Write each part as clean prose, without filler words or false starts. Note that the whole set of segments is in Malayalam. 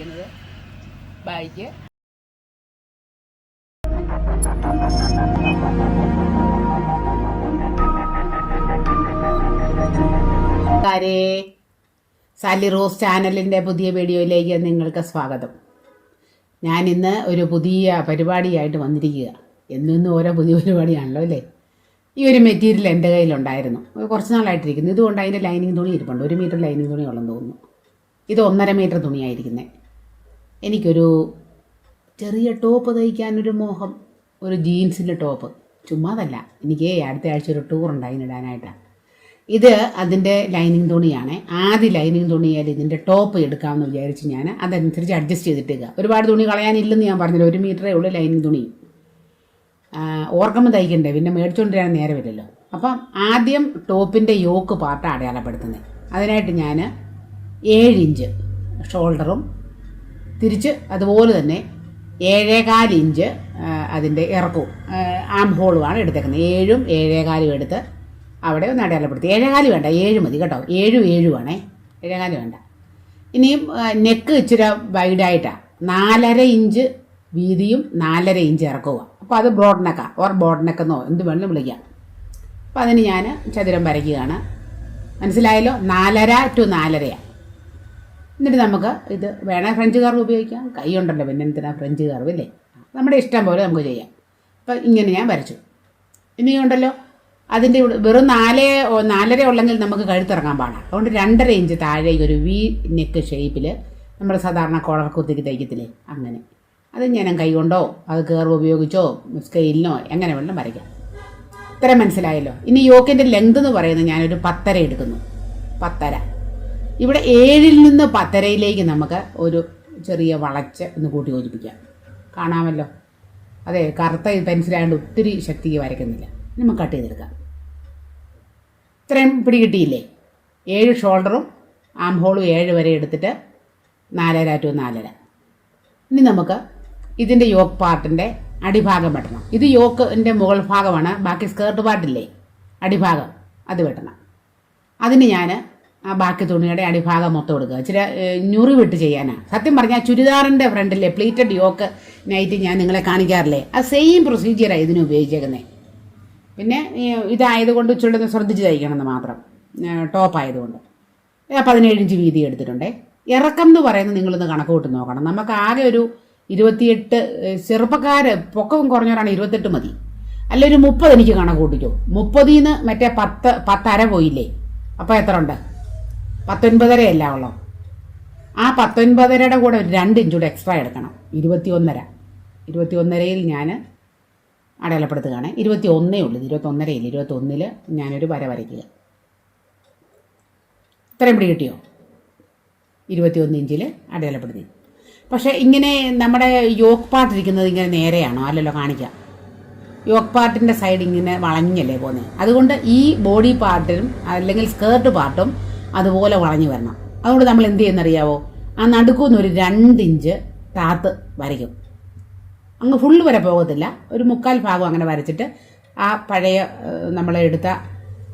വന്നിരിക്കുന്നത് ബായിക്ക്. സാലി റോസ് ചാനലിൻ്റെ പുതിയ വീഡിയോയിലേക്ക് നിങ്ങൾക്ക് സ്വാഗതം. ഞാനിന്ന് ഒരു പുതിയ പരിപാടിയായിട്ട് വന്നിരിക്കുക. എന്നും ഓരോ പുതിയ പരിപാടിയാണല്ലോ അല്ലേ. ഈ ഒരു മെറ്റീരിയൽ എൻ്റെ കയ്യിലുണ്ടായിരുന്നു, കുറച്ച് നാളായിട്ടിരിക്കുന്നു. ഇതുകൊണ്ട് അതിൻ്റെ ലൈനിങ് തുണി ഇരിപ്പുണ്ട്. 1 മീറ്റർ ലൈനിങ് തുണി ഉള്ളെന്ന് തോന്നുന്നു. ഇത് 1.5 മീറ്റർ തുണിയായിരിക്കുന്നത്. എനിക്കൊരു ചെറിയ ടോപ്പ് തയ്ക്കാനൊരു മോഹം, ഒരു ജീൻസിൻ്റെ ടോപ്പ്. ചുമ്മാതല്ല, എനിക്ക് അടുത്ത ആഴ്ച ഒരു ടൂറുണ്ട് അതിനിടാനായിട്ടാണ്. ഇത് അതിൻ്റെ ലൈനിങ് തുണിയാണ്. ആദ്യ ലൈനിങ് തുണിയാൽ ഇതിൻ്റെ ടോപ്പ് എടുക്കാമെന്ന് വിചാരിച്ച് ഞാൻ അതനുസരിച്ച് അഡ്ജസ്റ്റ് ചെയ്തിട്ടേക്കുക. ഒരുപാട് തുണി കളയാനില്ലെന്ന് ഞാൻ പറഞ്ഞില്ല, 1 മീറ്ററേ ഉള്ളൂ ലൈനിങ് തുണി. ഓർക്കുമ്പോൾ തയ്ക്കണ്ടേ, പിന്നെ മേടിച്ചുകൊണ്ടിരാൻ നേരമില്ലല്ലോ. അപ്പം ആദ്യം ടോപ്പിൻ്റെ യോക്ക് പാർട്ട് അടയാളപ്പെടുത്തുന്നത്. അതിനായിട്ട് ഞാൻ 7 ഇഞ്ച് ഷോൾഡറും തിരിച്ച് അതുപോലെ തന്നെ 7.25 ഇഞ്ച് അതിൻ്റെ ഇറക്കവും ആം ഹോളുമാണ് എടുത്തേക്കുന്നത്. 7ഉം 7.25 എടുത്ത് അവിടെ ഒന്ന് അടയാളപ്പെടുത്തി. 7.25 വേണ്ട, 7 മതി കേട്ടോ. 7 വേണേ, 7.25 വേണ്ട. ഇനിയും നെക്ക് ഇച്ചിരി വൈഡായിട്ടാണ്. 4.5 ഇഞ്ച് വീതിയും 4.5 ഇഞ്ച് ഇറക്കവുക. അപ്പോൾ അത് ബ്രോഡ് നെക്കാണ്, ഓർ ബോഡ് നെക്കെന്നോ എന്ത് വേണമെങ്കിലും വിളിക്കാം. അപ്പോൾ അതിന് ഞാൻ ചതുരം വരയ്ക്കുകയാണ്. മനസ്സിലായല്ലോ, 4.5 to 4.5. എന്നിട്ട് നമുക്ക് ഇത് വേണേൽ ഫ്രഞ്ച് കർവ് ഉപയോഗിക്കാം. കൈ ഉണ്ടല്ലോ, പിന്നെ എന്തിനാ ഫ്രഞ്ച് കർവ് ഇല്ലേ, നമ്മുടെ ഇഷ്ടം പോലെ നമുക്ക് ചെയ്യാം. അപ്പം ഇങ്ങനെ ഞാൻ വരച്ചു. ഇനിയുണ്ടല്ലോ അതിൻ്റെ വെറും 4.5 ഉള്ളെങ്കിൽ നമുക്ക് കഴുത്തിറങ്ങാൻ പാടാം. അതുകൊണ്ട് 2.5 ഇഞ്ച് താഴേക്ക് ഒരു വി നെക്ക് ഷേപ്പിൽ നമ്മൾ സാധാരണ കോളർ കുത്തിക്ക് തയ്ക്കത്തില്ലേ, അങ്ങനെ. അത് ഞാൻ കൈ കൊണ്ടോ അത് കർവ് ഉപയോഗിച്ചോ സ്കെയിലിനോ എങ്ങനെ വേണം വരയ്ക്കാം. ഇത്ര മനസ്സിലായല്ലോ. ഇനി യോക്കിൻ്റെ ലെങ്ത് എന്ന് പറയുന്നത് ഞാനൊരു 10.5 എടുക്കുന്നു. 10.5. ഇവിടെ 7ൽ നിന്ന് 10.5യിലേക്ക് നമുക്ക് ഒരു ചെറിയ വളച്ച് ഒന്ന് കൂട്ടി യോജിപ്പിക്കാം. കാണാമല്ലോ. അതെ, കറുത്ത പെൻസിലായതുകൊണ്ട് ഒത്തിരി ശക്തിക്ക് വരയ്ക്കുന്നില്ല. നമുക്ക് കട്ട് ചെയ്തെടുക്കാം. ഇത്രയും പിടി കിട്ടിയില്ലേ. 7 ഷോൾഡറും ആം ഹോളും 7 വരെ എടുത്തിട്ട് 4.5 to 4.5. ഇനി നമുക്ക് ഇതിൻ്റെ യോക്ക് പാർട്ടിൻ്റെ അടിഭാഗം വെട്ടണം. ഇത് യോക്കിൻ്റെ മുകൾ ഭാഗമാണ്. ബാക്കി സ്കേർട്ട് പാർട്ടില്ലേ, അടിഭാഗം അത് വെട്ടണം. അതിന് ഞാൻ ആ ബാക്കി തുണിയുടെ അടിഭാഗം മൊത്തം എടുക്കുക. ഇച്ചിരി ഞുറി വിട്ട് ചെയ്യാനാണ്. സത്യം പറഞ്ഞാൽ ചുരിദാറിൻ്റെ ഫ്രണ്ടിലെ പ്ലീറ്റഡ് യോക്ക് നൈറ്റ് ഞാൻ നിങ്ങളെ കാണിക്കാറില്ലേ, ആ സെയിം പ്രൊസീജിയറാണ് ഇതിന് ഉപയോഗിച്ചേക്കുന്നത്. പിന്നെ ഇതായതുകൊണ്ട് ഇച്ചിരി ശ്രദ്ധിച്ച് തയ്ക്കണമെന്ന് മാത്രം, ടോപ്പായതുകൊണ്ട്. 17 ഇഞ്ച് വീതി എടുത്തിട്ടുണ്ട്. ഇറക്കം എന്ന് പറയുന്നത് നിങ്ങളൊന്ന് കണക്ക് കൂട്ടി നോക്കണം. നമുക്ക് ആകെ ഒരു 28, ചെറുപ്പക്കാർ പൊക്കവും കുറഞ്ഞവരാണ് 28 മതി. അല്ല ഒരു 30 എനിക്ക് കണക്ക് കൂട്ടിക്കോ. 30ൽ നിന്ന് മറ്റേ 10.5 പോയില്ലേ, അപ്പോൾ എത്ര ഉണ്ട്? 19.5 അല്ല ഉള്ളൂ. ആ 19.5യുടെ കൂടെ ഒരു 2 ഇഞ്ച് കൂടെ എക്സ്ട്രാ എടുക്കണം. 21.5. 21.5യിൽ ഞാൻ അടയാളപ്പെടുത്തുകയാണ്. 21 ഉള്ളൂ, 21.5 ഇല്ല. 21ൽ ഞാനൊരു വര വരയ്ക്കുക. ഇത്രയും പിടി കിട്ടിയോ? 21 ഇഞ്ചിൽ അടയാളപ്പെടുത്തി. പക്ഷേ ഇങ്ങനെ നമ്മുടെ യോക്ക് പാർട്ട് ഇരിക്കുന്നത് ഇങ്ങനെ നേരെയാണോ? അല്ലല്ലോ, കാണിക്കാം. യോക്ക് പാർട്ടിൻ്റെ സൈഡ് ഇങ്ങനെ വളഞ്ഞല്ലേ പോകുന്നത്. അതുകൊണ്ട് ഈ ബോഡി പാർട്ടും അല്ലെങ്കിൽ സ്കേർട്ട് പാർട്ടും അതുപോലെ വളഞ്ഞു വരണം. അതുകൊണ്ട് നമ്മൾ എന്ത് ചെയ്യുന്നറിയാവോ, ആ നടുക്കുന്ന് ഒരു 2 ഇഞ്ച് താത്ത് വരയ്ക്കും. അങ്ങ് ഫുള്ള് വരെ പോകത്തില്ല, ഒരു 3/4 ഭാഗം അങ്ങനെ വരച്ചിട്ട് ആ പഴയ നമ്മളെടുത്ത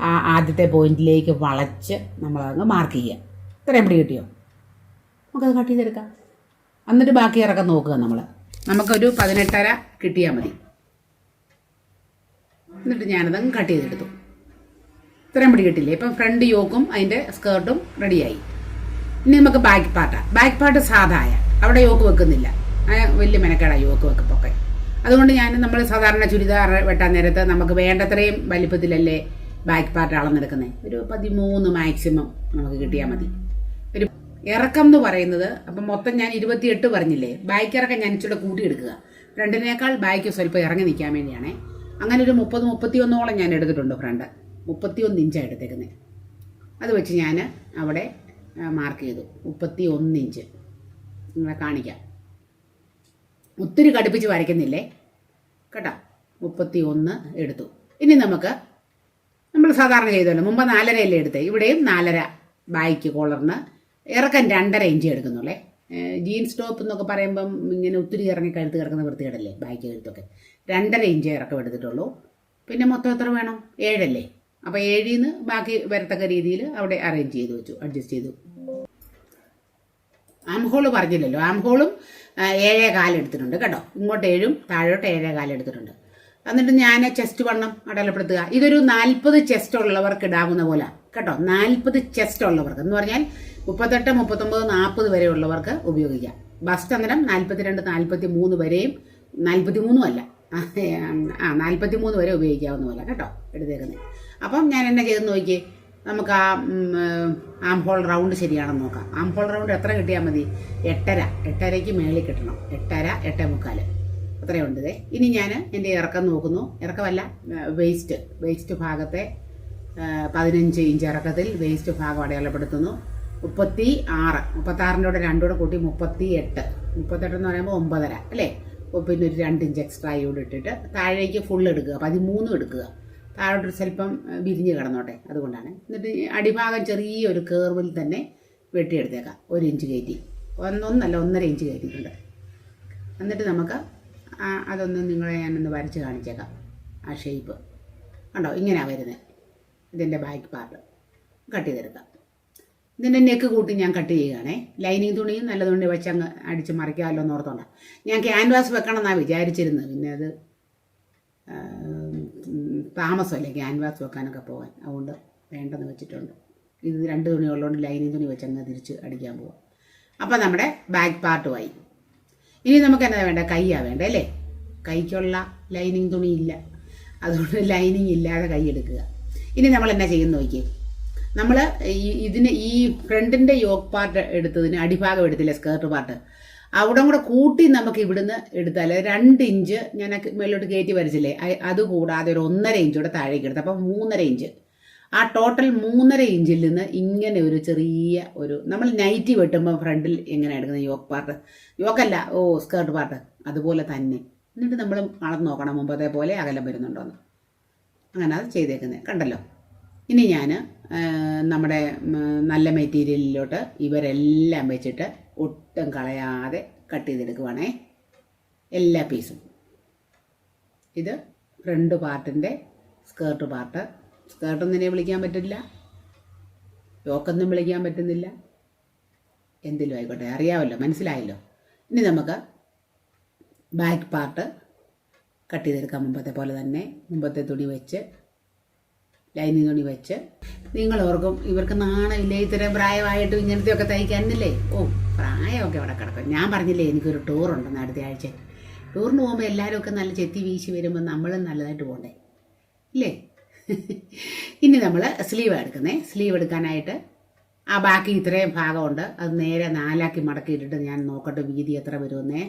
ആ ആദ്യത്തെ പോയിന്റിലേക്ക് വളച്ച് നമ്മളതങ്ങ് മാർക്ക് ചെയ്യുക. ഇത്രയും പിടി കിട്ടിയോ? നമുക്കത് കട്ട് ചെയ്തെടുക്കാം. എന്നിട്ട് ബാക്കി ഇറക്കം നോക്കുക. നമുക്കൊരു 18.5 കിട്ടിയാൽ മതി. എന്നിട്ട് ഞാനതങ്ങ് കട്ട് ചെയ്തെടുത്തു. ഇത്രയും പിടി കിട്ടില്ലേ. ഇപ്പം ഫ്രണ്ട് യോക്കും അതിൻ്റെ സ്കേർട്ടും റെഡിയായി. ഇനി നമുക്ക് ബാക്ക് പാർട്ടാണ്. ബാക്ക് പാർട്ട് സാധായ, അവിടെ യോക്ക് വെക്കുന്നില്ല. വലിയ മെനക്കേടാണ് യോക്ക് വെക്കപ്പൊക്കെ. അതുകൊണ്ട് നമ്മൾ സാധാരണ ചുരിദാർ വെട്ടാൻ നേരത്ത് നമുക്ക് വേണ്ടത്രയും വലിപ്പത്തിലല്ലേ ബാക്ക് പാർട്ട് അളന്നെടുക്കുന്നത്. ഒരു 13 മാക്സിമം നമുക്ക് കിട്ടിയാൽ മതി. ഒരു ഇറക്കം എന്ന് പറയുന്നത് അപ്പം മൊത്തം ഞാൻ 28 പറഞ്ഞില്ലേ. ബാക്ക് ഇറക്കം ഞാൻ ഇച്ചിരി കൂട്ടിയെടുക്കുക. ഫ്രണ്ടിനേക്കാൾ ബാക്ക് സ്വല്പം ഇറങ്ങി നിൽക്കാൻ വേണ്ടിയാണേ. അങ്ങനെ ഒരു 30-31ഓളം ഞാൻ എടുത്തിട്ടുണ്ട്. ഫ്രണ്ട് 31 ഇഞ്ചാണ് എടുത്തേക്കുന്നത്. അത് വെച്ച് ഞാൻ അവിടെ മാർക്ക് ചെയ്തു. 31 ഇഞ്ച് നിങ്ങളെ കാണിക്കാം. ഒത്തിരി കടുപ്പിച്ച് വരയ്ക്കുന്നില്ലേ കേട്ടോ. 31 എടുത്തു. ഇനി നമ്മൾ സാധാരണ ചെയ്തല്ലോ, മുമ്പ് 4.5 എടുത്തേ. ഇവിടെയും 4.5 ബാക്ക് കോളറിന് ഇറക്കം 2.5 ഇഞ്ച് എടുക്കുന്നുള്ളേ. ജീൻസ് ടോപ്പ് എന്നൊക്കെ പറയുമ്പം ഇങ്ങനെ ഒത്തിരി ഇറങ്ങി കഴുത്ത് കിടക്കുന്ന വൃത്തികേടല്ലേ ബാക്ക് കഴുത്തൊക്കെ. 2.5 ഇഞ്ച് ഇറക്കം എടുത്തിട്ടുള്ളൂ. പിന്നെ മൊത്തം എത്ര വേണം? 7 അല്ലേ. അപ്പോൾ 7ൽ നിന്ന് ബാക്കി വരത്തക്ക രീതിയിൽ അവിടെ അറേഞ്ച് ചെയ്ത് വെച്ചു, അഡ്ജസ്റ്റ് ചെയ്തു. ആം ഹോള് പറഞ്ഞില്ലല്ലോ, ആം ഹോളും 7.25 എടുത്തിട്ടുണ്ട് കേട്ടോ. ഇങ്ങോട്ട് 7 താഴോട്ട് 7.25 എടുത്തിട്ടുണ്ട്. എന്നിട്ട് ഞാൻ ചെസ്റ്റ് വണ്ണം അടയാളപ്പെടുത്തുക. ഇതൊരു 40 ചെസ്റ്റ് ഉള്ളവർക്ക് ഇടാവുന്ന പോലെ കേട്ടോ. 40 ചെസ്റ്റ് ഉള്ളവർക്ക് എന്ന് പറഞ്ഞാൽ 38, 39, 40 വരെ ഉള്ളവർക്ക് ഉപയോഗിക്കാം. ബസ്റ്റ് അന്നേരം 42, 43 വരെയും 43 അല്ല 43 വരെ ഉപയോഗിക്കാവുന്ന പോലെ കേട്ടോ എടുത്തേക്കുന്നത്. അപ്പം ഞാൻ എന്നെ ചെയ്ത് നോക്കി, നമുക്ക് ആ ആം ഹോൾ റൗണ്ട് ശരിയാണെന്ന് നോക്കാം. ആം ഹോൾ റൗണ്ട് എത്ര കിട്ടിയാൽ മതി? 8.5 മേളിൽ കിട്ടണം. 8.5, 8.75 അത്രയുണ്ട്. ഇനി ഞാൻ എൻ്റെ ഇറക്കം നോക്കുന്നു. ഇറക്കമല്ല, വേസ്റ്റ് ഭാഗത്തെ 15 ഇഞ്ച് ഇറക്കത്തിൽ വേസ്റ്റ് ഭാഗം അടയാളപ്പെടുത്തുന്നു. 36 കൂടെ 2 കൂടെ കൂട്ടി 38 എന്ന് പറയുമ്പോൾ 9.5 അല്ലേ. പിന്നെ ഒരു 2 ഇഞ്ച് എക്സ്ട്രാ കൂടെ ഇട്ടിട്ട് താഴേക്ക് ഫുൾ എടുക്കുക, 13 എടുക്കുക. താഴോട്ട് സ്വല്പം വിരിഞ്ഞ് കിടന്നോട്ടെ, അതുകൊണ്ടാണ്. എന്നിട്ട് അടിഭാഗം ചെറിയൊരു കേർവിൽ തന്നെ വെട്ടിയെടുത്തേക്കാം. 1 ഇഞ്ച് കയറ്റി, 1.5 ഇഞ്ച് കയറ്റിയിട്ടുണ്ട്. എന്നിട്ട് നമുക്ക് അതൊന്ന് നിങ്ങളെ ഞാനൊന്ന് വരച്ച് കാണിച്ചേക്കാം. ആ ഷേപ്പ് കണ്ടോ, ഇങ്ങനെയാണ് വരുന്നത്. ഇതിൻ്റെ ബാക്ക് പാർട്ട് കട്ട് ചെയ്തെടുക്കാം. ഇതിൻ്റെ നെക്ക് കൂട്ടി ഞാൻ കട്ട് ചെയ്യുകയാണേ. ലൈനിങ് തുണിയും നല്ല തുണി വെച്ച് അങ്ങ് അടിച്ച് മറിക്കാമല്ലോ എന്ന് ഓർത്തോണ്ടാണ്. ഞാൻ ക്യാൻവാസ് വെക്കണം എന്നാണ് വിചാരിച്ചിരുന്നത്. പിന്നെ അത് താമസമല്ലേ ക്യാൻവാസ് വെക്കാനൊക്കെ പോകാൻ, അതുകൊണ്ട് വേണ്ടെന്ന് വെച്ചിട്ടുണ്ട്. ഇത് 2 തുണി ഉള്ളതുകൊണ്ട് ലൈനിങ് തുണി വെച്ച് അങ്ങ് തിരിച്ച് അടിക്കാൻ പോവാം. അപ്പോൾ നമ്മുടെ ബാക്ക് പാർട്ടുമായി. ഇനി നമുക്ക് എന്താ വേണ്ട? കൈയാണ് വേണ്ട അല്ലേ. കൈക്കുള്ള ലൈനിങ് തുണി ഇല്ല, അതുകൊണ്ട് ലൈനിങ് ഇല്ലാതെ കൈ എടുക്കുക. ഇനി നമ്മൾ എന്നാ ചെയ്യുന്ന നോക്കി, നമ്മൾ ഈ ഫ്രണ്ടിൻ്റെ യോക്ക് പാർട്ട് എടുത്തതിന് അടിഭാഗം എടുത്തില്ലേ, സ്കേർട്ട് പാർട്ട്, അവിടെ കൂടെ കൂട്ടി നമുക്ക് ഇവിടുന്ന് എടുത്താൽ 2 ഇഞ്ച് ഞാൻ മേലോട്ട് കയറ്റി വരച്ചില്ലേ, അതുകൂടാതെ ഒരു 1.5 ഇഞ്ച് കൂടെ താഴേക്ക് എടുത്ത്, അപ്പം 3.5 ഇഞ്ച്. ആ ടോട്ടൽ 3.5 ഇഞ്ചിൽ നിന്ന് ഇങ്ങനെ ഒരു ചെറിയ നമ്മൾ നൈറ്റി വെട്ടുമ്പോൾ ഫ്രണ്ടിൽ എങ്ങനെ എടുക്കുന്നത് യോക്ക് പാർട്ട്, യോക്കല്ല സ്കേർട്ട് പാർട്ട് അതുപോലെ തന്നെ. എന്നിട്ട് നമ്മൾ അളന്ന് നോക്കണം മുമ്പത്തെ പോലെ അകലം വരുന്നുണ്ടോയെന്ന്. അങ്ങനെ അത് ചെയ്തേക്കുന്നത് കണ്ടല്ലോ. ഇനി ഞാൻ നമ്മുടെ നല്ല മെറ്റീരിയലിലോട്ട് ഇവരെല്ലാം വെച്ചിട്ട് ഒട്ടും കളയാതെ കട്ട് ചെയ്തെടുക്കുവാണേ എല്ലാ പീസും. ഇത് ഫ്രണ്ട് പാർട്ടിൻ്റെ സ്കേർട്ട് പാർട്ട്. സ്കേർട്ടൊന്നും ഇതിനെ വിളിക്കാൻ പറ്റില്ല, യോക്കൊന്നും വിളിക്കാൻ പറ്റുന്നില്ല, എന്തിലും ആയിക്കോട്ടെ, അറിയാമല്ലോ, മനസ്സിലായല്ലോ. ഇനി നമുക്ക് ബാക്ക് പാർട്ട് കട്ട് ചെയ്തെടുക്കാം. മുമ്പത്തെ പോലെ തന്നെ മുമ്പത്തെ തുണി വെച്ച് ലൈനിങ് തുണി വെച്ച്. നിങ്ങൾ ഓർക്കും ഇവർക്ക് നാണമില്ലേ ഇത്രയും പ്രായമായിട്ടും ഇങ്ങനത്തെയൊക്കെ തയ്ക്കാനില്ലേ? പ്രായമൊക്കെ അവിടെ കിടക്കും. ഞാൻ പറഞ്ഞില്ലേ എനിക്കൊരു ടൂറുണ്ടെന്ന് അടുത്ത ആഴ്ച. ടൂറിന് പോകുമ്പോൾ എല്ലാവരും ഒക്കെ നല്ല ചെത്തി വീശി വരുമ്പോൾ നമ്മളും നല്ലതായിട്ട് പോകണ്ടേ ഇല്ലേ? ഇനി നമ്മൾ സ്ലീവ് എടുക്കുന്നേ. സ്ലീവ് എടുക്കാനായിട്ട് ആ ബാക്കി ഇത്രയും ഭാഗമുണ്ട്, അത് നേരെ 4ആക്കി മടക്കിയിട്ടിട്ട് ഞാൻ നോക്കട്ടെ വീതി എത്ര വരുമെന്നേ.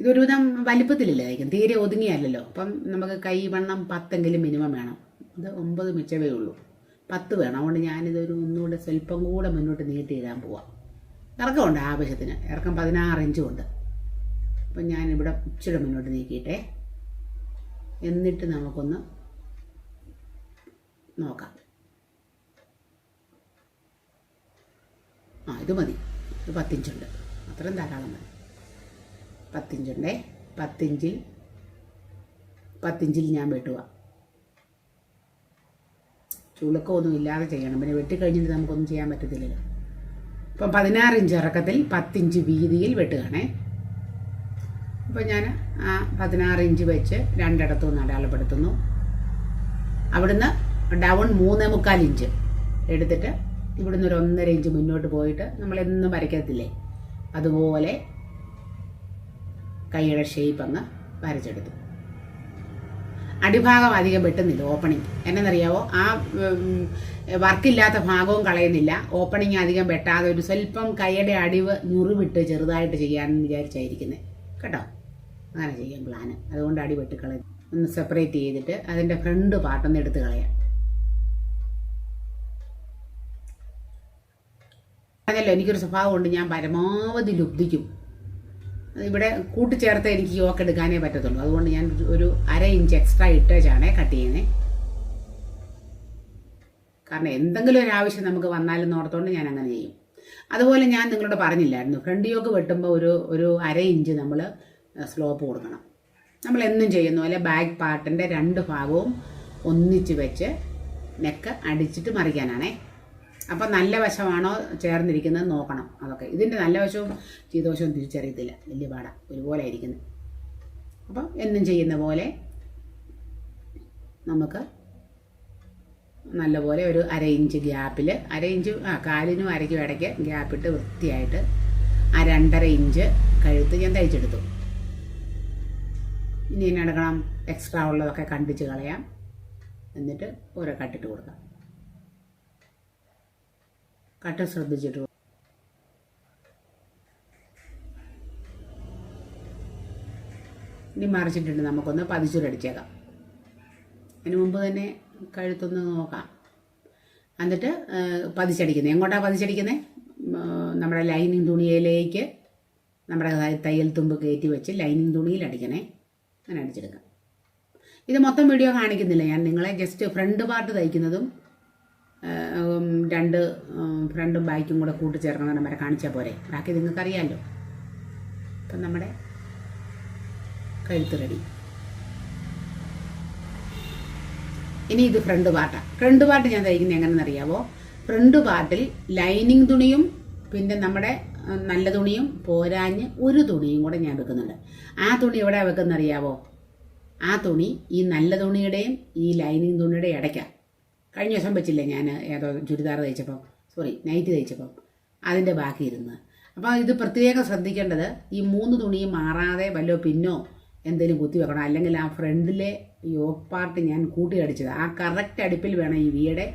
ഇതൊരുവിധം വലിപ്പത്തിലില്ല തയ്ക്കും, തീരെ ഒതുങ്ങിയല്ലോ. അപ്പം നമുക്ക് കൈ വണ്ണം 10 മിനിമം വേണം. ഇത് 9 മിച്ചമേ ഉള്ളൂ, 10 വേണം. അതുകൊണ്ട് ഞാനിതൊരു ഒന്നുകൂടെ സ്വല്പം കൂടെ മുന്നോട്ട് നീട്ടിയിടാൻ പോവാം. ഇറക്കമുണ്ട് ആവശ്യത്തിന്, ഇറക്കം 16 ഇഞ്ചും ഉണ്ട്. അപ്പം ഞാനിവിടെ ഇച്ചിരി മുന്നോട്ട് നീക്കിയിട്ടേ, എന്നിട്ട് നമുക്കൊന്ന് നോക്കാം. ഇത് മതി, ഇത് 10 ഇഞ്ചുണ്ട്, അത്രയും ധാരാളം മതി. 10 ഇഞ്ചുണ്ടേ. 10 ഇഞ്ചിൽ ഞാൻ വെട്ടുക. ചുളുക്കമൊന്നും ഇല്ലാതെ ചെയ്യണം, പിന്നെ വെട്ടിക്കഴിഞ്ഞിട്ട് നമുക്കൊന്നും ചെയ്യാൻ പറ്റത്തില്ലല്ലോ. അപ്പം 16 ഇഞ്ച് ഇറക്കത്തിൽ 10 ഇഞ്ച് വീതിയിൽ വെട്ടുകയാണേ. അപ്പോൾ ഞാൻ ആ 16 ഇഞ്ച് വെച്ച് രണ്ടിടത്തുനിന്ന് അടയാളപ്പെടുത്തുന്നു. അവിടുന്ന് ഡൗൺ 3.25 ഇഞ്ച് എടുത്തിട്ട് ഇവിടുന്ന് ഒരു 1.5 ഇഞ്ച് മുന്നോട്ട് പോയിട്ട് നമ്മളെന്നും വരയ്ക്കത്തില്ലേ അതുപോലെ കൈയുടെ ഷേപ്പ് അങ്ങ് വരച്ചെടുത്തു. അടിഭാഗം അധികം വെട്ടുന്നില്ല, ഓപ്പണിങ് എന്നറിയാവോ. ആ വർക്കില്ലാത്ത ഭാഗവും കളയുന്നില്ല, ഓപ്പണിങ് അധികം വെട്ടാതെ ഒരു സ്വല്പം കൈയുടെ അടിവ് ഞുറിവിട്ട് ചെറുതായിട്ട് ചെയ്യാമെന്ന് വിചാരിച്ചായിരിക്കുന്നത് കേട്ടോ. അങ്ങനെ ചെയ്യാം പ്ലാന്. അതുകൊണ്ട് അടി വെട്ടിക്കളയും, ഒന്ന് സെപ്പറേറ്റ് ചെയ്തിട്ട് അതിൻ്റെ ഫ്രണ്ട് പാർട്ടൊന്ന് എടുത്ത് കളയാം. പറഞ്ഞല്ലോ എനിക്കൊരു സ്വഭാവമുണ്ട്, ഞാൻ പരമാവധി ലുബ്ധിക്കും. ഇവിടെ കൂട്ടിച്ചേർത്ത് എനിക്ക് യോക്ക് എടുക്കാനേ പറ്റത്തുള്ളൂ. അതുകൊണ്ട് ഞാൻ ഒരു 1/2 ഇഞ്ച് എക്സ്ട്രാ ഇട്ടേച്ചാണേ കട്ട് ചെയ്യുന്നത്. കാരണം എന്തെങ്കിലും ഒരു ആവശ്യം നമുക്ക് വന്നാലും ഓർത്തുകൊണ്ട് ഞാൻ അങ്ങനെ ചെയ്യും. അതുപോലെ ഞാൻ നിങ്ങളോട് പറഞ്ഞില്ലായിരുന്നു, ഫ്രണ്ട് യോക്ക് വെട്ടുമ്പോൾ ഒരു 1/2 ഇഞ്ച് നമ്മൾ സ്ലോപ്പ് കൊടുക്കണം. നമ്മൾ എന്നും ചെയ്യുന്ന പോലെ ബാക്ക് പാർട്ടിൻ്റെ 2 ഭാഗവും ഒന്നിച്ച് വെച്ച് നെക്ക് അടിച്ചിട്ട് മറിക്കാനാണേ. അപ്പം നല്ല വശമാണോ ചേർന്നിരിക്കുന്നത് നോക്കണം. അതൊക്കെ ഇതിൻ്റെ നല്ല വശവും ചീത്തവശവും തിരിച്ചറിയത്തില്ല, വലിയ പാടാണ്, ഒരുപോലെ ആയിരിക്കുന്നത്. അപ്പം എന്നും ചെയ്യുന്ന പോലെ നമുക്ക് നല്ലപോലെ ഒരു 1/2 ഇഞ്ച് ഗ്യാപ്പിൽ, 1/2 ഇഞ്ച് കാലിനും അരയ്ക്കും ഇടയ്ക്ക് ഗ്യാപ്പിട്ട് വൃത്തിയായിട്ട് ആ 2.5 ഇഞ്ച് കഴുത്ത് ഞാൻ തയ്ച്ചെടുത്തു. ഇനി എന്നെ എടുക്കണം, എക്സ്ട്രാ ഉള്ളതൊക്കെ കണ്ടിച്ച് കളയാം. എന്നിട്ട് ഓരോ കട്ടിട്ട് കൊടുക്കാം. കട്ട് ശ്രദ്ധിച്ചിട്ട് ഇനി മറിച്ചിട്ടുണ്ട് നമുക്കൊന്ന് പതിച്ചുരടിച്ചേക്കാം. അതിന് മുമ്പ് തന്നെ കഴുത്തൊന്ന് നോക്കാം. എന്നിട്ട് പതിച്ചടിക്കുന്നത് എങ്ങോട്ടാണ് പതിച്ചടിക്കുന്നത്? നമ്മുടെ ലൈനിങ് തുണിയിലേക്ക് നമ്മുടെ തയ്യൽ തുമ്പ് കയറ്റി വെച്ച് ലൈനിങ് തുണിയിൽ അടിക്കണേ. അങ്ങനെ അടിച്ചെടുക്കാം. ഇത് മൊത്തം വീഡിയോ കാണിക്കുന്നില്ല ഞാൻ, നിങ്ങളെ ജസ്റ്റ് ഫ്രണ്ട് പാർട്ട് തയ്ക്കുന്നതും 2 ഫ്രണ്ടും ബാക്കും കൂടെ കൂട്ടിച്ചേർക്കണം വരെ കാണിച്ചാൽ പോരെ, ബാക്കി നിങ്ങൾക്കറിയാമല്ലോ. അപ്പം നമ്മുടെ കഴുത്ത് റെഡി. ഇനി ഇത് ഫ്രണ്ട് പാർട്ടാണ്. ഫ്രണ്ട് പാർട്ട് ഞാൻ തയ്ക്കുന്നത് എങ്ങനെയെന്ന് അറിയാമോ? ഫ്രണ്ട് പാർട്ടിൽ ലൈനിങ് തുണിയും പിന്നെ നമ്മുടെ നല്ല തുണിയും പോരാഞ്ഞ് ഒരു തുണിയും കൂടെ ഞാൻ വെക്കുന്നുണ്ട്. ആ തുണി എവിടെ വെക്കുന്ന അറിയാമോ? ആ തുണി ഈ നല്ല തുണിയുടെയും ഈ ലൈനിങ് തുണിയുടെയും ഇടയ്ക്കാണ്. കഴിഞ്ഞ ദിവസം വെച്ചില്ലേ ഞാൻ ഏതോ ചുരിദാർ തയ്ച്ചപ്പം, നൈറ്റ് തയ്ച്ചപ്പം അതിൻ്റെ ബാക്കി ഇരുന്ന്. അപ്പോൾ ഇത് പ്രത്യേകം ശ്രദ്ധിക്കേണ്ടത്, ഈ 3 തുണിയും മാറാതെ വല്ലോ പിന്നോ എന്തെങ്കിലും കുത്തി വെക്കണം. അല്ലെങ്കിൽ ആ ഫ്രണ്ടിലെ യോക്ക് പാർട്ട് ഞാൻ കൂട്ടി അടിച്ചത് ആ കറക്റ്റ് അടുപ്പിൽ വേണം ഈ വിയുടെ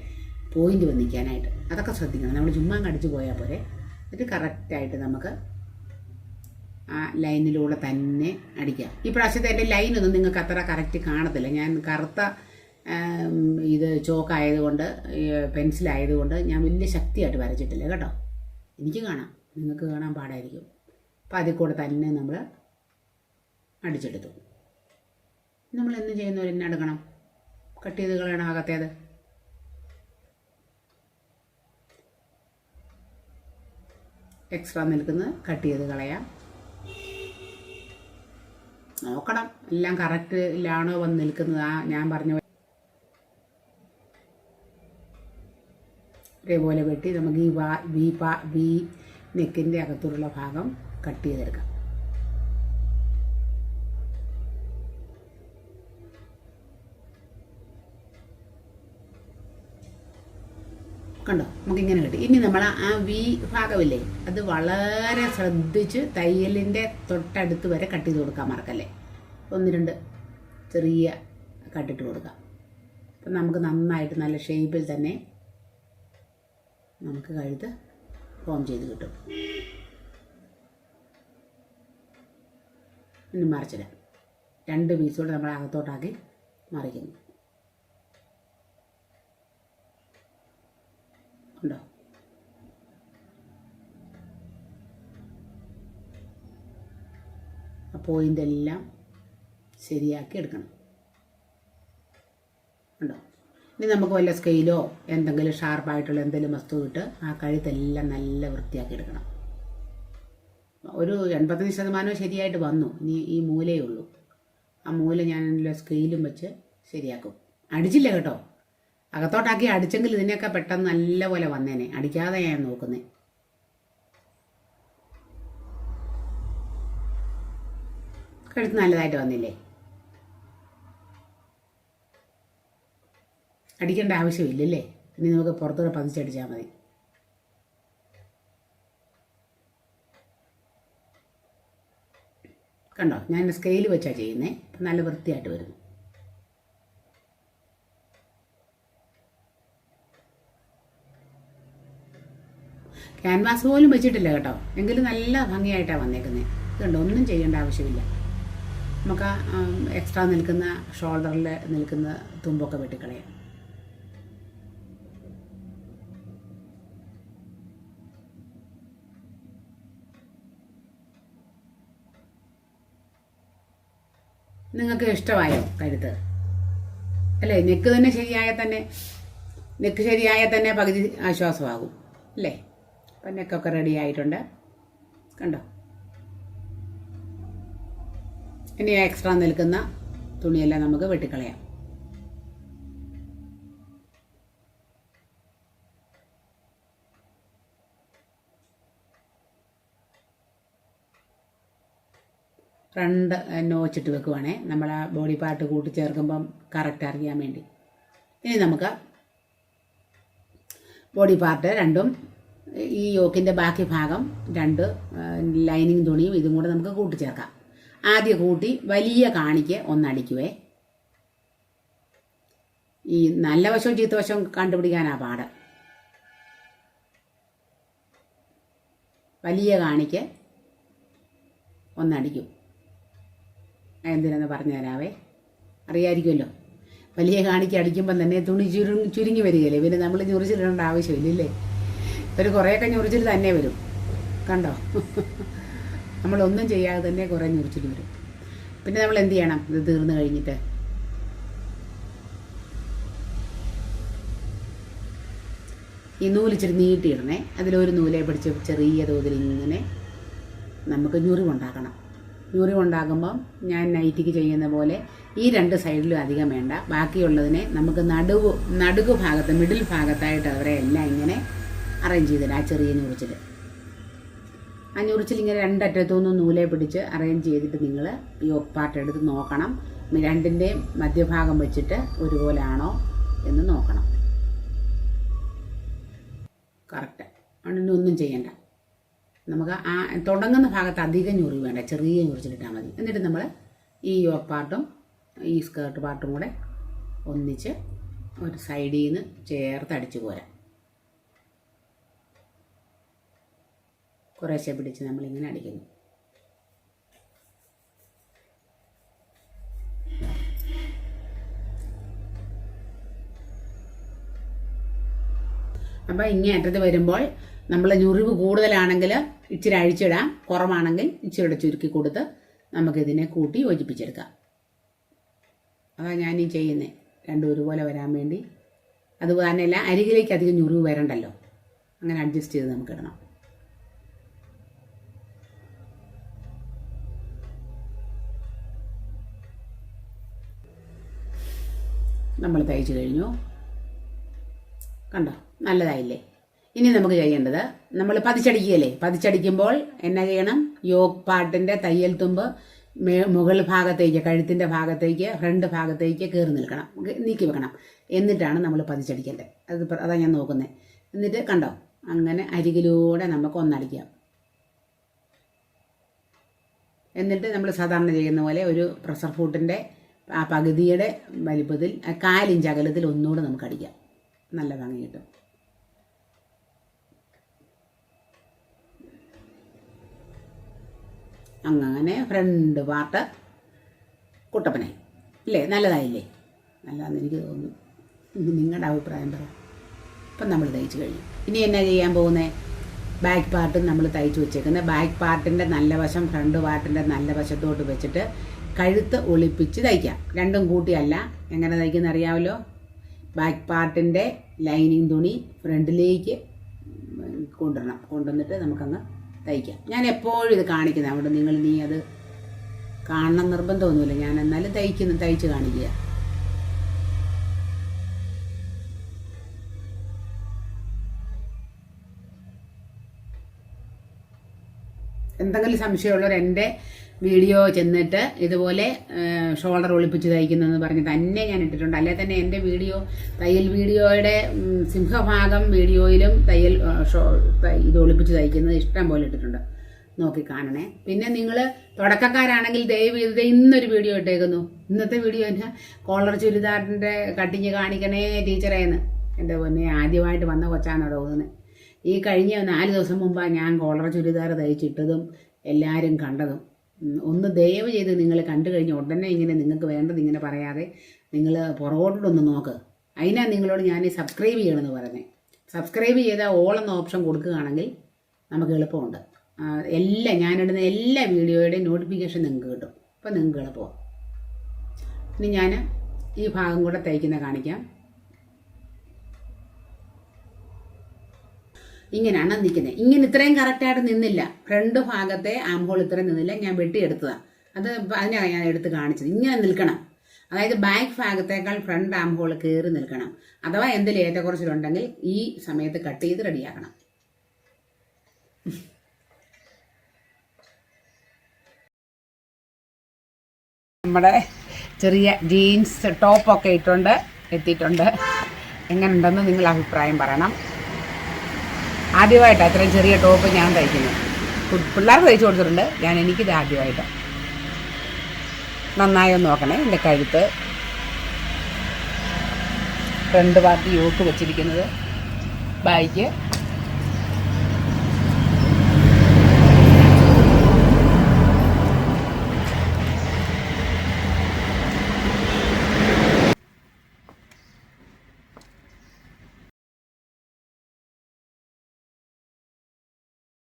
പോയിന്റ് വന്നിക്കാനായിട്ട്. അതൊക്കെ ശ്രദ്ധിക്കണം. നമ്മൾ ചുമ്മാ അടിച്ചു പോയാൽ പോരെ. എന്നിട്ട് കറക്റ്റായിട്ട് നമുക്ക് ആ ലൈനിലൂടെ തന്നെ അടിക്കാം. ഈ പ്രാവശ്യത്തെ എൻ്റെ ലൈനൊന്നും നിങ്ങൾക്ക് അത്ര കറക്റ്റ് കാണത്തില്ല. ഞാൻ കറുത്ത ഇത് ചോക്കായതുകൊണ്ട്, പെൻസിലായതുകൊണ്ട് ഞാൻ വലിയ ശക്തിയായിട്ട് വരച്ചിട്ടില്ല കേട്ടോ. എനിക്ക് കാണാം, നിങ്ങൾക്ക് കാണാൻ പാടായിരിക്കും. അപ്പം അതിൽ കൂടെ തന്നെ നമ്മൾ അടിച്ചെടുത്തു. നമ്മൾ എന്ന് ചെയ്യുന്നവർ എന്നെ എടുക്കണം, കട്ട് ചെയ്ത് കളയണം അകത്തേത്. എക്സ്ട്രാ നിൽക്കുന്നത് കട്ട് ചെയ്ത് കളയാം. നോക്കണം എല്ലാം കറക്റ്റിലാണോ വന്ന് നിൽക്കുന്നത്. ഞാൻ പറഞ്ഞ ഇതേപോലെ വെട്ടി നമുക്ക് ഈ നെക്കിൻ്റെ അകത്തുള്ള ഭാഗം കട്ട് ചെയ്തെടുക്കാം. കണ്ടോ, നമുക്കിങ്ങനെ കിട്ടി. ഇനി നമ്മൾ ആ ഭാഗമില്ലേ, അത് വളരെ ശ്രദ്ധിച്ച് തയ്യലിൻ്റെ തൊട്ടടുത്ത് വരെ കട്ട് ചെയ്ത് കൊടുക്കാൻ മറക്കല്ലേ. 1-2 ചെറിയ കട്ടിട്ട് കൊടുക്കാം. അപ്പം നമുക്ക് നന്നായിട്ട് നല്ല ഷേപ്പിൽ തന്നെ നമുക്ക് കഴുത്ത് ഫോം ചെയ്ത് കിട്ടും. ഇനി മറിച്ചിടാം. 2 പീസോടെ നമ്മൾ അകത്തോട്ടാക്കി മറിക്കുന്നു. ഉണ്ടോ? ആ പോയിൻ്റ് എല്ലാം ശരിയാക്കി എടുക്കണം. ഉണ്ടോ? ഇനി നമുക്ക് വല്ല സ്കെയിലോ എന്തെങ്കിലും ഷാർപ്പായിട്ടുള്ള എന്തെങ്കിലും വസ്തു ഇട്ട് ആ കഴുത്തെല്ലാം നല്ല വൃത്തിയാക്കി എടുക്കണം. ഒരു 85% ശരിയായിട്ട് വന്നു. ഇനി ഈ മൂലയേ ഉള്ളൂ. ആ മൂല ഞാൻ സ്കെയിലും വെച്ച് ശരിയാക്കും. അടിച്ചില്ല കേട്ടോ, അകത്തോട്ടാക്കി അടിച്ചെങ്കിൽ ഇതിനെയൊക്കെ പെട്ടെന്ന് നല്ല പോലെ വന്നേനെ. അടിക്കാതെ ഞാൻ നോക്കുന്നേ. കഴുത്ത് നല്ലതായിട്ട് വന്നില്ലേ? അടിക്കേണ്ട ആവശ്യമില്ലല്ലേ. ഇനി നമുക്ക് പുറത്തൂടെ പതിച്ചടിച്ചാൽ മതി. കണ്ടോ, ഞാൻ സ്കെയിൽ വെച്ചാണ് ചെയ്യുന്നത്. അപ്പം നല്ല വൃത്തിയായിട്ട് വരുന്നു. ക്യാൻവാസ് പോലും വെച്ചിട്ടില്ല കേട്ടോ, എങ്കിലും നല്ല ഭംഗിയായിട്ടാണ് വന്നേക്കുന്നത്. ഇതുണ്ട്, ഒന്നും ചെയ്യേണ്ട ആവശ്യമില്ല. നമുക്ക് എക്സ്ട്രാ നിൽക്കുന്ന ഷോൾഡറിൽ നിൽക്കുന്ന തുമ്പൊക്കെ വെട്ടിക്കളയാം. നിങ്ങൾക്ക് ഇഷ്ടമായോ കഴുത്ത്? അല്ലേ, നെക്ക് തന്നെ ശരിയായ തന്നെ പകുതി ആശ്വാസമാകും അല്ലേ. അപ്പം നെക്കൊക്കെ റെഡി ആയിട്ടുണ്ട്. കണ്ടോ, ഇനി എക്സ്ട്രാ നിൽക്കുന്ന തുണിയെല്ലാം നമുക്ക് വെട്ടിക്കളയാം. ഫ്രണ്ട് നോച്ചിട്ട് വെക്കുവാണേ നമ്മൾ ആ ബോഡി പാർട്ട് കൂട്ടിച്ചേർക്കുമ്പം കറക്റ്റ് അറിയാൻ വേണ്ടി. ഇനി നമുക്ക് ബോഡി പാർട്ട് രണ്ടും ഈ യോക്കിൻ്റെ ബാക്കി ഭാഗം 2 ലൈനിങ് തുണിയും ഇതും കൂടെ നമുക്ക് കൂട്ടിച്ചേർക്കാം. ആദ്യം കൂട്ടി വലിയ കാണിക്ക് ഒന്നടിക്കുവേ. ഈ നല്ല വശവും ചീത്ത വശവും കണ്ടുപിടിക്കാനാ പാട്. വലിയ കാണിക്ക് ഒന്നടിക്കും. എന്തിനാന്ന് പറഞ്ഞു തരാവേ, അറിയാമായിരിക്കുമല്ലോ. വലിയ കാണിക്ക് അടിക്കുമ്പം തന്നെ തുണി ചുരുങ്ങി വരികയല്ലേ, പിന്നെ നമ്മൾ ഞുറിച്ചിടേണ്ട ആവശ്യമില്ലല്ലേ. ഒരു കുറേയൊക്കെ ഞുറിച്ചിൽ തന്നെ വരും, കണ്ടോ. നമ്മളൊന്നും ചെയ്യാതെ തന്നെ കുറേ ഞുറിച്ചിൽ വരും. പിന്നെ നമ്മൾ എന്ത് ചെയ്യണം, ഇത് തീർന്നു കഴിഞ്ഞിട്ട് ഈ നൂലിച്ചിരി നീട്ടിയിടണേ. അതിലൊരു നൂലെ പിടിച്ച് ചെറിയ തോതിൽ ഇങ്ങനെ നമുക്ക് ഞുറിവുണ്ടാക്കണം. ഞുറിവുണ്ടാക്കുമ്പം ഞാൻ നൈറ്റിക്ക് ചെയ്യുന്ന പോലെ ഈ 2 സൈഡിലും അധികം വേണ്ട. ബാക്കിയുള്ളതിനെ നമുക്ക് നടുക്ക് ഭാഗത്ത് മിഡിൽ ഭാഗത്തായിട്ട് അവരെ എല്ലാം ഇങ്ങനെ അറേഞ്ച് ചെയ്തിട്ട് ആ ചെറിയ ഞുറിച്ചിൽ ഇങ്ങനെ 2 അറ്റത്തുനിന്നും നൂലെ പിടിച്ച് അറേഞ്ച് ചെയ്തിട്ട് നിങ്ങൾ യോക്ക് പാർട്ട് എടുത്ത് നോക്കണം. 2ൻ്റെയും മധ്യഭാഗം വെച്ചിട്ട് ഒരുപോലെ ആണോ എന്ന് നോക്കണം. കറക്റ്റ് അതുകൊണ്ട് ഒന്നും ചെയ്യണ്ട. നമുക്ക് ആ തുടങ്ങുന്ന ഭാഗത്ത് അധികം ഞുറി വേണ്ട, ചെറിയ ഞുറിച്ചിലിട്ടാൽ മതി. എന്നിട്ട് നമ്മൾ ഈ യോക്ക് പാർട്ടും ഈ സ്കേർട്ട് പാർട്ടും കൂടെ ഒന്നിച്ച് ഒരു സൈഡിൽ നിന്ന് ചേർത്ത് അടിച്ചു പോരാം. കുറേശ്ശെ പിടിച്ച് നമ്മളിങ്ങനെ അടിക്കുന്നു. അപ്പോൾ ഇങ്ങനെ അറ്റത്ത് വരുമ്പോൾ നമ്മൾ ഞുറിവ് കൂടുതലാണെങ്കിൽ ഇച്ചിരി അഴിച്ചിടാം, കുറവാണെങ്കിൽ ഇച്ചിരി ചുരുക്കി കൊടുത്ത് നമുക്കിതിനെ കൂട്ടി യോജിപ്പിച്ചെടുക്കാം. അതാണ് ഞാനീ ചെയ്യുന്നത്, 2 ഒരുപോലെ വരാൻ വേണ്ടി. അതുപോലെ തന്നെയല്ല, അരികിലേക്ക് അധികം ഞുറിവ് വരണ്ടല്ലോ, അങ്ങനെ അഡ്ജസ്റ്റ് ചെയ്ത് നമുക്കിടണം. നമ്മൾ തയ്ച്ച് കഴിഞ്ഞു, കണ്ടോ, നല്ലതായില്ലേ. ഇനി നമുക്ക് ചെയ്യേണ്ടത്, നമ്മൾ പതിച്ചടിക്കുകയല്ലേ, പതിച്ചടിക്കുമ്പോൾ എന്നാ ചെയ്യണം, യോക്ക് പാർട്ടിൻ്റെ തയ്യൽ തുമ്പ് മുകൾ ഭാഗത്തേക്ക്, കഴുത്തിൻ്റെ ഭാഗത്തേക്ക്, ഫ്രണ്ട് ഭാഗത്തേക്ക് കയറി നിൽക്കണം, നീക്കി വെക്കണം. എന്നിട്ടാണ് നമ്മൾ പതിച്ചടിക്കേണ്ടത്. അതാണ് ഞാൻ നോക്കുന്നത്. എന്നിട്ട് കണ്ടോ, അങ്ങനെ അരികിലൂടെ നമുക്ക് ഒന്നടിക്കാം. എന്നിട്ട് നമ്മൾ സാധാരണ ചെയ്യുന്ന പോലെ ഒരു പ്രഷർ ഫൂട്ടിൻ്റെ ആ പകുതിയുടെ വലിപ്പത്തിൽ 1/4 ഇഞ്ച് അകലത്തിൽ ഒന്നുകൂടെ നമുക്ക് അടിക്കാം. നല്ല ഭംഗി കിട്ടും. അങ്ങനെ ഫ്രണ്ട് പാർട്ട് കുട്ടപ്പനായി ഇല്ലേ, നല്ലതായില്ലേ? നല്ലതാണെന്ന് എനിക്ക് തോന്നുന്നു. നിങ്ങളുടെ അഭിപ്രായം പറയാം. ഇപ്പം നമ്മൾ തയ്ച്ച് കഴിഞ്ഞു. ഇനി എന്നാ ചെയ്യാൻ പോകുന്നത്, ബാക്ക് പാർട്ടും നമ്മൾ തയ്ച്ച് വെച്ചേക്കുന്നത്. ബാക്ക് പാർട്ടിൻ്റെ നല്ല വശം ഫ്രണ്ട് പാർട്ടിൻ്റെ നല്ല വശത്തോട്ട് വെച്ചിട്ട് കഴുത്ത് ഒളിപ്പിച്ച് തയ്ക്കാം. രണ്ടും കൂട്ടിയല്ല. എങ്ങനെ തയ്ക്കുന്ന അറിയാമല്ലോ. ബാക്ക് പാർട്ടിൻ്റെ ലൈനിങ് തുണി ഫ്രണ്ടിലേക്ക് കൊണ്ടുവന്നിട്ട് നമുക്കങ്ങ് തയ്ക്കാം. ഞാൻ എപ്പോഴും ഇത് കാണിക്കുന്നത്, അവിടെ നിങ്ങൾ നീ അത് കാണണം നിർബന്ധമൊന്നുമില്ല. ഞാൻ എന്നാലും തയ്ച്ച് കാണിക്കുക. എന്തെങ്കിലും സംശയമുള്ളവർ എൻ്റെ വീഡിയോ ചെന്നിട്ട് ഇതുപോലെ ഷോൾഡർ ഒളിപ്പിച്ച് തയ്ക്കുന്നതെന്ന് പറഞ്ഞ് തന്നെ ഞാൻ ഇട്ടിട്ടുണ്ട്. അല്ലെ തന്നെ എൻ്റെ തയ്യൽ വീഡിയോയുടെ സിംഹഭാഗം വീഡിയോയിലും ഇത് ഒളിപ്പിച്ച് തയ്ക്കുന്നത് ഇഷ്ടം പോലെ ഇട്ടിട്ടുണ്ട്. നോക്കി കാണണേ. പിന്നെ നിങ്ങൾ തുടക്കക്കാരാണെങ്കിൽ ദയവ് ചെയ്ത് ഇന്നൊരു വീഡിയോ ഇട്ടേക്കുന്നു. ഇന്നത്തെ വീഡിയോ തന്നെ കോളർ ചുരിദാറിൻ്റെ കട്ടിങ് കാണിക്കണേ ടീച്ചറേന്ന്. എൻ്റെ പൊന്നെ, ആദ്യമായിട്ട് വന്ന കൊച്ചാണ് തോന്നുന്നത്. ഈ കഴിഞ്ഞ 4 ദിവസം മുമ്പാണ് ഞാൻ കോളർ ചുരിദാർ തയ്ച്ചിട്ടതും എല്ലാവരും കണ്ടതും. ഒന്ന് ദയവ് ചെയ്ത് നിങ്ങൾ കണ്ടു കഴിഞ്ഞ് ഉടനെ ഇങ്ങനെ നിങ്ങൾക്ക് വേണ്ടത് ഇങ്ങനെ പറയാതെ നിങ്ങൾ പുറകോട്ടൊന്ന് നോക്ക്. അതിനാണ് നിങ്ങളോട് ഞാൻ സബ്സ്ക്രൈബ് ചെയ്യണമെന്ന് പറയുന്നത്. സബ്സ്ക്രൈബ് ചെയ്താൽ ഓൾ എന്ന ഓപ്ഷൻ കൊടുക്കുകയാണെങ്കിൽ നമുക്ക് എളുപ്പമുണ്ട്. ഞാനിടുന്ന എല്ലാ വീഡിയോയുടെയും നോട്ടിഫിക്കേഷൻ നിങ്ങൾക്ക് കിട്ടും. അപ്പം നിങ്ങൾക്ക് എളുപ്പമാണ്. ഇനി ഞാൻ ഈ ഭാഗം കൂടെ തയ്ക്കുന്ന കാണിക്കാം. ഇങ്ങനെയാണ് നിൽക്കുന്നത്. ഇങ്ങനെ ഇത്രയും കറക്റ്റായിട്ട് നിന്നില്ല. ഫ്രണ്ട് ഭാഗത്തെ ആംഹോൾ ഇത്രയും നിന്നില്ല. ഞാൻ വെട്ടിയെടുത്തതാണ്. അതിനാണ് ഞാൻ എടുത്ത് കാണിച്ചത്. ഇങ്ങനെ നിൽക്കണം. അതായത് ബാക്ക് ഭാഗത്തേക്കാൾ ഫ്രണ്ട് ആംഹോൾ കയറി നിൽക്കണം. അഥവാ എന്തെങ്കിലും ഏറ്റക്കുറച്ചിലുണ്ടെങ്കിൽ ഈ സമയത്ത് കട്ട് ചെയ്ത് റെഡിയാക്കണം. നമ്മുടെ ചെറിയ ജീൻസ് ടോപ്പൊക്കെ എത്തിയിട്ടുണ്ട്. എങ്ങനെയുണ്ടെന്ന് നിങ്ങൾ അഭിപ്രായം പറയണം. ആദ്യമായിട്ടാണ് അത്രയും ചെറിയ ടോപ്പ് ഞാൻ തയ്ക്കുന്നത്. പിള്ളേർക്ക് തയ്ച്ചു കൊടുത്തിട്ടുണ്ട്, എനിക്കിത് ആദ്യമായിട്ട്. നന്നായി ഒന്ന് നോക്കണേ. എൻ്റെ കഴുത്ത് ഫ്രണ്ട് പാർട്ടി യോക്ക് വെച്ചിരിക്കുന്നത്, ബാക്ക്